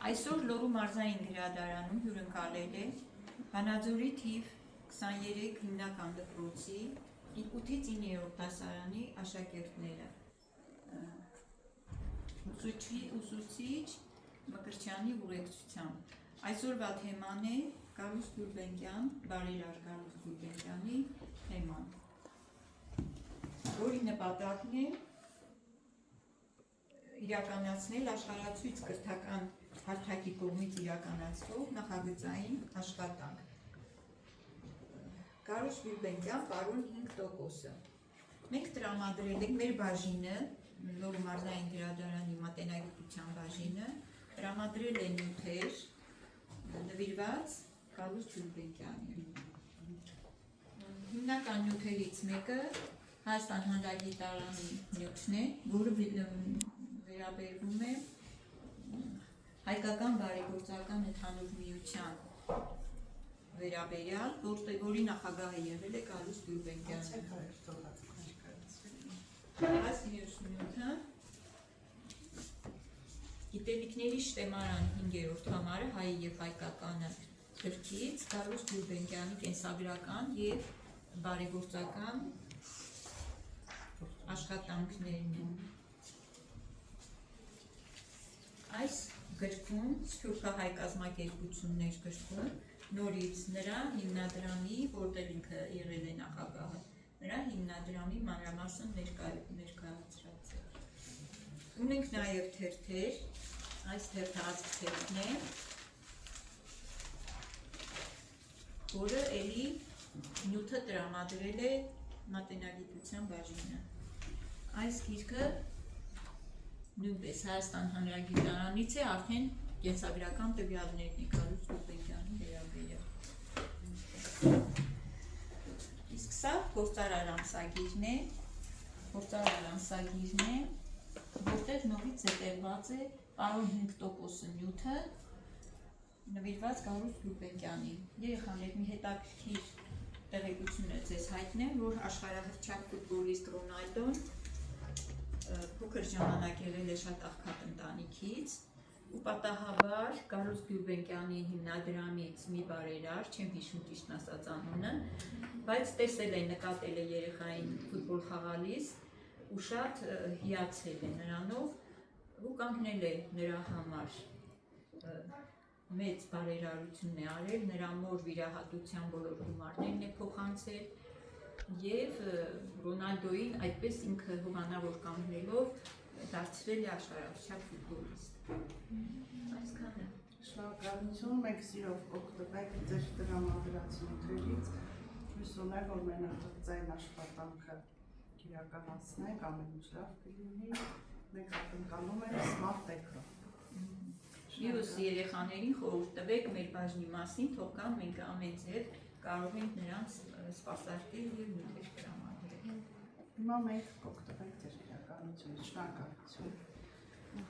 Այսօր Լոռու մարզային գրադարանում հյուրընկալել է Վանաձորի թիվ 23 հիմնական դպրոցի 8-ից 9-րդ դասարանի աշակերտները։ Ուսուցիչ Մկրտչյանի ուղեկցությամբ։ Այսօրվա թեման է Գալուստ Գուլբենկյան, բարերար Գալուստ Գուլբենկյանի թեման, որի նպատակն է իրականացնել աշխարհացույց կրթական հարթակի կողմից իրականացվող նախագծային աշխատանք։ Գալուստ Գուլբենկյան, պարոն 5%։ Մենք տրամադրել ենք մեր բաժինը, Լոռու մարզային գրադարանի մատենագիտության բաժինը, տրամադրել է նյութեր նվիրված Գալուստ Գուլբենկյանին։ Հիմնական նյութերից մեկը Հայաստան Հանրագիտարանի նյութն է, որը վերաբերվում է Հայկական բարեգործական ընդհանուր միության վերաբերյալ, որի նախագահը եղել է Գալուստ Գուլբենկյանը։ Այս նյութը գիտելիքների շտեմարան 5-րդ համարը հայ և հայկականը գրքից Գալուստ Գուլբենկյանի կենսագրական և բարեգործական աշխատանքներն են։ Այս գրքում Սփյուռքահայ կազմակերպություններ գրքում նորից նրա հիմնադրամի, որտեղ ինքը եղել է նախագահը, նրա հիմնադրամի մանրամասն ներկայացրած է։ Ունենք նաև թերթեր, այս թերթածք թերթն է, որը էլի նյութը տրամադրել է մատենագիտության բաժինը։ Այս գիրքը նույնպես Հայաստան Հանրագիտարանից է, արդեն կենսագրական տվյալներն է Գալուստ Գուլբենկյանի վերաբերյալ։ Իսկ սա գործարար ամսագիրն է, որտեղ նորից զետեղված է պարոն 5% նյութը նվիրված Գալուստ Գուլբենկյանին։ Երեխաներ, մի հետաքրքիր տեղեկությունը ձեզ հայտնեմ, որ աշխարհահռչակ ֆուտբոլիստ Ռոնալդոն փոքր ժամանակ եղել է շատ աղքատ ընտանիքից ու պատահաբար Գալուստ Գուլբենկյանի հիմնադրամից մի բարերար, չեմ հիշում ճիշտ ասած անունը, բայց տեսել է, նկատել է երեխային ֆուտբոլ խաղալիս ու շատ հիացել է նրանով ու կանգնել է նրա համար մեծ բարերարություն է արել, նրա մոր վիրահատության բոլոր գումարներն է փոխանցել և Ռոնալդոյին այդպես ինքը հովանավոր կանգնելով դարձրել է աշխարհահռչակ ֆուտբոլիստ։ Այսքանը։ Շնորհակալություն, մենք սիրով կօգտվենք ձեր տրամադրած նյութերից, հույս ունեմ, որ մենախցային աշխատանքը իրականացնենք, ամեն ինչ լավ կլինի, մենք ակնկալում ենք Smart Tech-ը։ Մյուս երեխաներին խորհուրդ տվեք մեր բաժնի մասին, թող կան, մենք ամեն ձև կարող ենք նրանց սպասարկել և նյութեր տրամադրել։ Հիմա մենք կօգտվենք ձեր իրականությունից, շնորհակալություն։